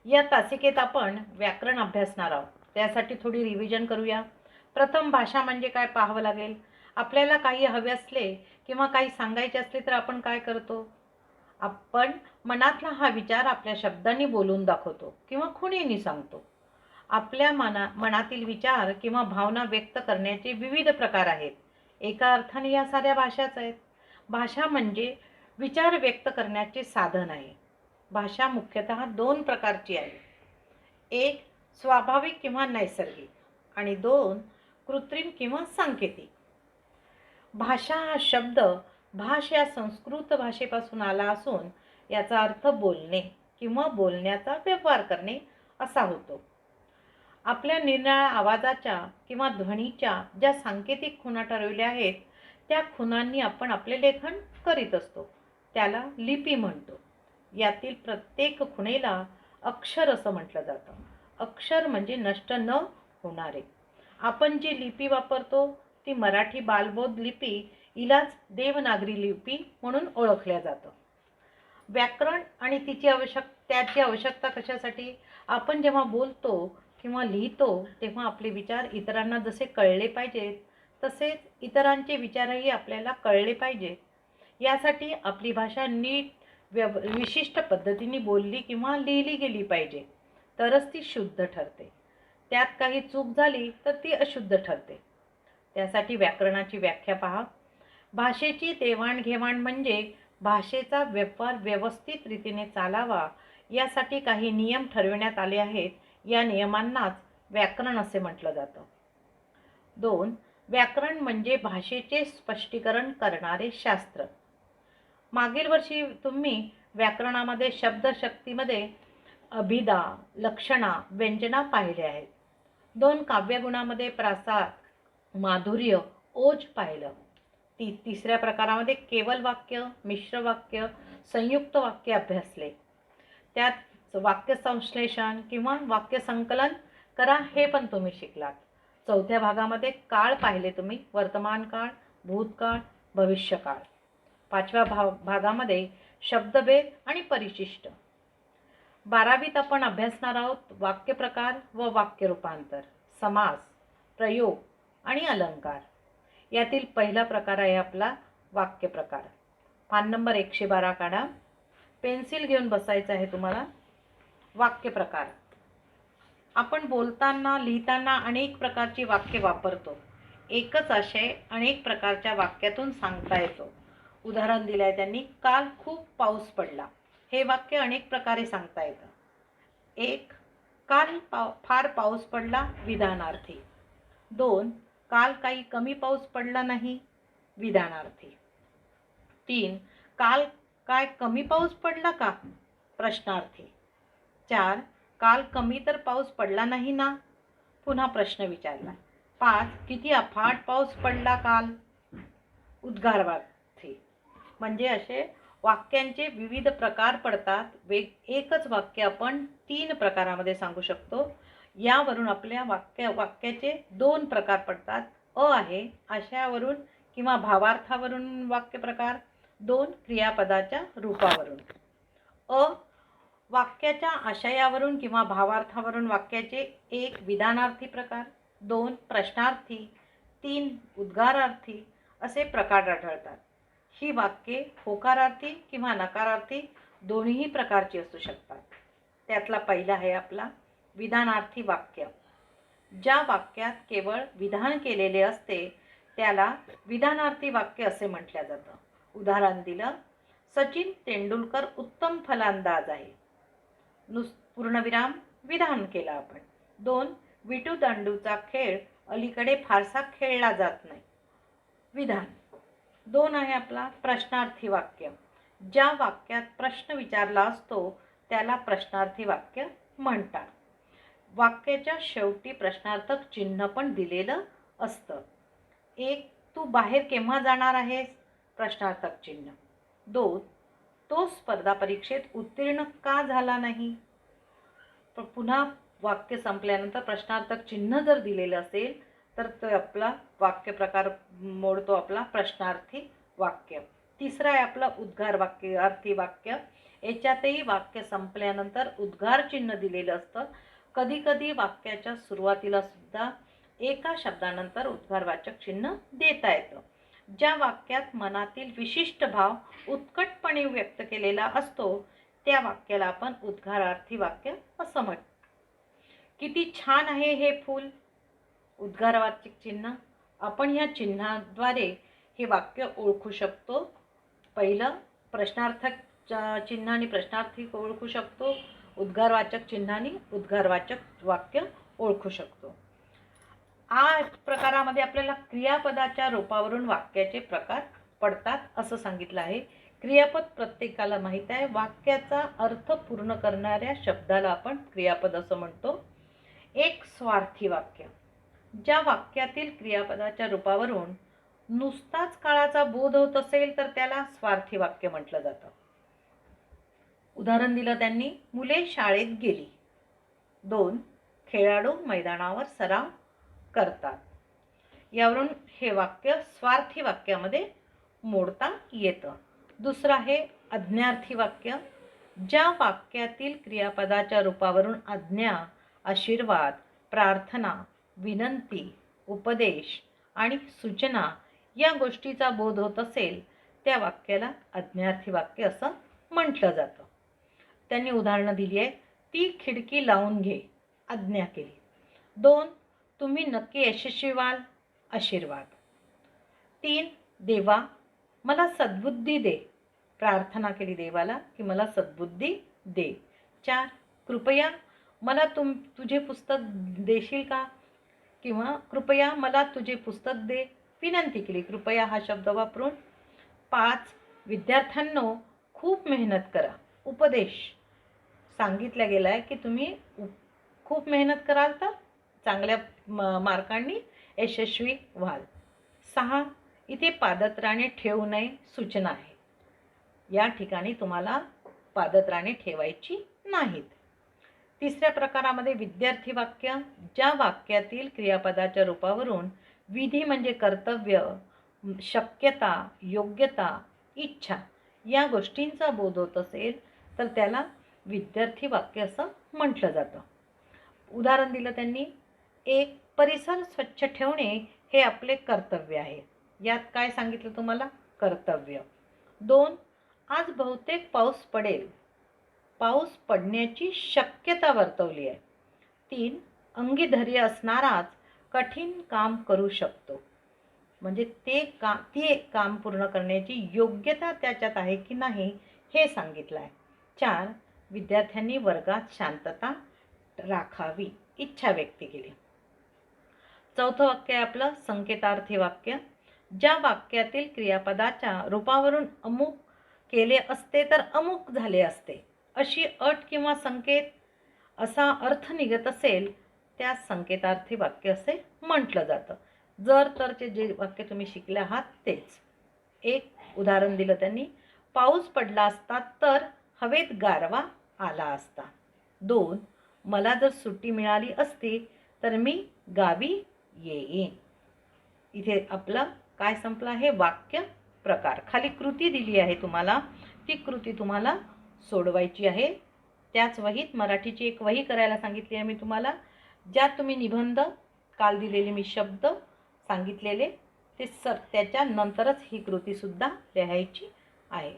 या तासिकेत आपण व्याकरण अभ्यासणार आहोत. त्यासाठी थोडी रिव्हिजन करूया. प्रथम भाषा म्हणजे काय पाहावं लागेल. आपल्याला काही हवे असले किंवा काही सांगायचे असले तर आपण काय करतो? आपण मनातला हा विचार आपल्या शब्दांनी बोलून दाखवतो किंवा खुणेनी सांगतो. आपल्या मनातील विचार किंवा भावना व्यक्त करण्याचे विविध प्रकार आहेत. एका अर्थाने या साऱ्या भाषाच आहेत. भाषा म्हणजे विचार व्यक्त करण्याचे साधन आहे. भाषा मुख्यतः दोन प्रकारची आहे. एक स्वाभाविक किंवा नैसर्गिक आणि दोन कृत्रिम किंवा सांकेतिक. भाषा हा शब्द भाष या संस्कृत भाषेपासून आला असून याचा अर्थ बोलणे किंवा बोलण्याचा व्यवहार करणे असा होतो. आपल्या निरनिराळ्या आवाजाच्या किंवा ध्वनीच्या ज्या सांकेतिक खुणा ठरवल्या आहेत त्या खुणांनी आपण आपले लेखन करीत असतो. त्याला लिपी म्हणतो. यातील प्रत्येक खुणेला अक्षर असं म्हटलं जातं. अक्षर म्हणजे नष्ट न होणारे. आपण जी लिपी वापरतो ती मराठी बालबोध लिपी हिलाच देवनागरी लिपी म्हणून ओळखल्या जातं. व्याकरण आणि त्याची आवश्यकता कशासाठी? आपण जेव्हा बोलतो किंवा लिहितो तेव्हा आपले विचार इतरांना जसे कळले पाहिजेत तसेच इतरांचे विचारही आपल्याला कळले पाहिजेत. यासाठी आपली भाषा नीट विशिष्ट पद्धतीने बोलली किंवा लिहिली गेली पाहिजे, तरच ती शुद्ध ठरते. त्यात काही चूक झाली तर ती अशुद्ध ठरते. त्यासाठी व्याकरणाची व्याख्या पहा. भाषेची देवाणघेवाण म्हणजे भाषेचा व्यवहार व्यवस्थित रीतीने चालावा यासाठी काही नियम ठरविण्यात आले आहेत. या नियमांनाच व्याकरण असे म्हटलं जातं. 2. व्याकरण म्हणजे भाषेचे स्पष्टीकरण करणारे शास्त्र. मागील वर्षी तुम्ही व्याकरणामध्ये शब्दशक्तीमध्ये अभिधा, लक्षणा, व्यंजना पाहिले आहेत. 2 काव्यगुणामध्ये प्रासाद, माधुर्य, ओज पाहिलं. तिसऱ्या प्रकारामध्ये केवल वाक्य, मिश्र वाक्य, संयुक्त वाक्य अभ्यासले. त्यात वाक्य संश्लेषण किंवा वाक्य संकलन करा हे पण तुम्ही शिकलात. चौथ्या भागामध्ये काळ पाहिले तुम्ही, वर्तमान काळ, भूतकाळ, भविष्यकाळ. पाचव्या भागामध्ये शब्दभेद आणि परिशिष्ट. 12वीत आपण अभ्यासणार आहोत वाक्यप्रकार व वाक्य रूपांतर, समास, प्रयोग आणि अलंकार. यातील पहिला प्रकार आहे आपला वाक्यप्रकार. पान नंबर 112 काढा. पेन्सिल घेऊन बसायचं आहे तुम्हाला. वाक्यप्रकार. आपण बोलताना लिहिताना अनेक प्रकारची वाक्य वापरतो. एकच आशय अनेक प्रकारच्या वाक्यातून सांगता येतो. उदाहरण दिलंय त्यांनी, काल खूप पाऊस पडला. हे वाक्य अनेक प्रकारे सांगता येतं. 1. काल फार पाऊस पडला, विधानार्थी. 2. काल काही कमी पाऊस पडला नाही, विधानार्थी. 3. काल काय कमी पाऊस पडला का, प्रश्नार्थी. 4. काल कमी तर पाऊस पडला नाही ना, पुन्हा प्रश्न विचारला. 5. किती अफाट पाऊस पडला काल, उद्गारार्थी. म्हणजे असे वाक्यांचे विविध प्रकार पडतात. एकच वाक्य आपण 3 प्रकारामध्ये सांगू शकतो. यावरून आपल्या वाक्याचे 2 प्रकार पडतात. अ आहे आशयावरून किंवा भावार्थावरून वाक्यप्रकार, 2 क्रियापदाच्या रूपावरून. अ वाक्याच्या आशयावरून किंवा भावार्थावरून वाक्याचे 1 विधानार्थी प्रकार, 2 प्रश्नार्थी, 3 उद्गारार्थी असे प्रकार आढळतात. ही वाक्ये होकारार्थी किंवा नकारार्थी दोन्ही प्रकारची असू शकतात. त्यातला पहिला आहे आपला विधानार्थी वाक्य. ज्या वाक्यात केवळ विधान केलेले असते त्याला विधानार्थी वाक्य असे म्हटले जातं. उदाहरण दिलं, सचिन तेंडुलकर उत्तम फलंदाज आहे. पूर्णविराम विधान केला आपण. 2 विटू दांडूचा खेळ अलीकडे फारसा खेळला जात नाही, विधान. 2 आहे आपला प्रश्नार्थी वाक्य. ज्या वाक्यात प्रश्न विचारला असतो त्याला प्रश्नार्थी वाक्य म्हणतात. वाक्याच्या शेवटी प्रश्नार्थक चिन्ह पण दिलेलं असतं. 1 तू बाहेर केव्हा जाणार आहेस, प्रश्नार्थक चिन्ह. 2 तो स्पर्धा परीक्षेत उत्तीर्ण का झाला नाही. पुन्हा वाक्य संपल्यानंतर प्रश्नार्थक चिन्ह जर दिलेलं असेल तर तो आपला वाक्यप्रकार मोडतो आपला प्रश्नार्थी वाक्य. तिसरा आहे आपला उद्गार वाक्य, अर्थी वाक्य. याच्यातही वाक्य संपल्यानंतर उद्गार चिन्ह दिलेलं असतं. कधी कधी वाक्याच्या सुरुवातीला सुद्धा एका शब्दानंतर उद्गारवाचक चिन्ह देता येतं. ज्या वाक्यात मनातील विशिष्ट भाव उत्कटपणे व्यक्त केलेला असतो त्या वाक्याला आपण उद्गारार्थी वाक्य असं म्हणतो. किती छान आहे हे फूल, उद्गारवाचक चिन्ह. आपण ह्या चिन्हाद्वारे हे वाक्य ओळखू शकतो. पहिलं प्रश्नार्थक चिन्हाने प्रश्नार्थी ओळखू शकतो, उद्गारवाचक चिन्हाने उद्गारवाचक वाक्य ओळखू शकतो. या प्रकारामध्ये आपल्याला क्रियापदाच्या रूपावरून वाक्याचे प्रकार पडतात असं सांगितलं आहे. क्रियापद प्रत्येकाला माहीत आहे. वाक्याचा अर्थ पूर्ण करणाऱ्या शब्दाला आपण क्रियापद असं म्हणतो. एक स्वार्थी वाक्य. ज्या वाक्यातील क्रियापदाच्या रूपावरून नुसताच काळाचा बोध होत असेल तर त्याला स्वार्थी वाक्य म्हटलं जातं. उदाहरण दिलं त्यांनी, मुले शाळेत गेली. 2 खेळाडू मैदानावर सराव करतात. यावरून हे वाक्य स्वार्थी वाक्यामध्ये मोडता येतं. दुसरं आहे आज्ञार्थी वाक्य. ज्या वाक्यातील क्रियापदाच्या रूपावरून आज्ञा, आशीर्वाद, प्रार्थना, विनंती, उपदेश आणि सूचना या गोष्टीचा बोध होत असेल त्या वाक्याला आज्ञार्थी वाक्य असं म्हटलं जातं. त्यांनी उदाहरणं दिली आहेत. ती खिडकी लावून घे, आज्ञा केली. 2 तुम्ही नक्की यशस्वी व्हाल, आशीर्वाद. 3 देवा मला सद्बुद्धी दे, प्रार्थना केली देवाला की मला सद्बुद्धी दे. 4 कृपया मला तुझे पुस्तक देशील का, किंवा कृपया मला तुझे पुस्तक दे, विनंती केली कृपया हा शब्द वापरून. 5 विद्यार्थ्यांनो खूप मेहनत करा, उपदेश सांगितलं गेलं आहे की तुम्ही खूप मेहनत कराल तर चांगल्या मार्कांनी यशस्वी व्हाल. 6 इथे पादत्राणे ठेवू नये, सूचना आहे. या ठिकाणी तुम्हाला पादत्राणे ठेवायची नाहीत. तिसऱ्या प्रकारामध्ये विद्यार्थी वाक्य. ज्या वाक्यातील क्रियापदाच्या रूपावरून विधी म्हणजे कर्तव्य, शक्यता, योग्यता, इच्छा या गोष्टींचा बोध होत असेल तर त्याला विद्यार्थी वाक्य असं म्हटलं जातं. उदाहरण दिलं त्यांनी, 1 परिसर स्वच्छ ठेवणे हे आपले कर्तव्य आहे. यात काय सांगितलं तुम्हाला, कर्तव्य. 2 आज बहुतेक पाऊस पडेल, पाऊस पडण्याची शक्यता वर्तवली आहे. 3 अंगी धैर्य असणाराच कठीण काम करू शकतो, म्हणजे ते काम पूर्ण करण्याची योग्यता त्याच्यात आहे की नाही हे सांगितलं आहे. 4 विद्यार्थ्यांनी वर्गात शांतता राखावी, इच्छा व्यक्त केली. चौथं वाक्य आहे आपलं संकेतार्थी वाक्य. ज्या वाक्यातील क्रियापदाच्या रूपावरून अमुक केले असते तर अमुक झाले असते अशी अट किंवा संकेत असा अर्थ निघत असेल त्या संकेतार्थी वाक्य असे म्हटलं जातं. जर तरचे जे वाक्य तुम्ही शिकले आहात तेच. 1 उदाहरण दिलं त्यांनी, पाऊस पडला असता तर हवेत गारवा आला असता. 2 मला जर सुट्टी मिळाली असती तर मी गावी येईन. इथे आपलं काय संपलं आहे, वाक्य प्रकार. खाली कृती दिली आहे तुम्हाला, ती कृती तुम्हाला सोडवायची आहे. त्याच वहीत मराठीची एक वही करायला सांगितली आहे मी तुम्हाला, ज्यात तुम्ही निबंध काल दिलेले मी शब्द सांगितलेले ते त्याच्या नंतरच ही कृतीसुद्धा लिहायची आहे.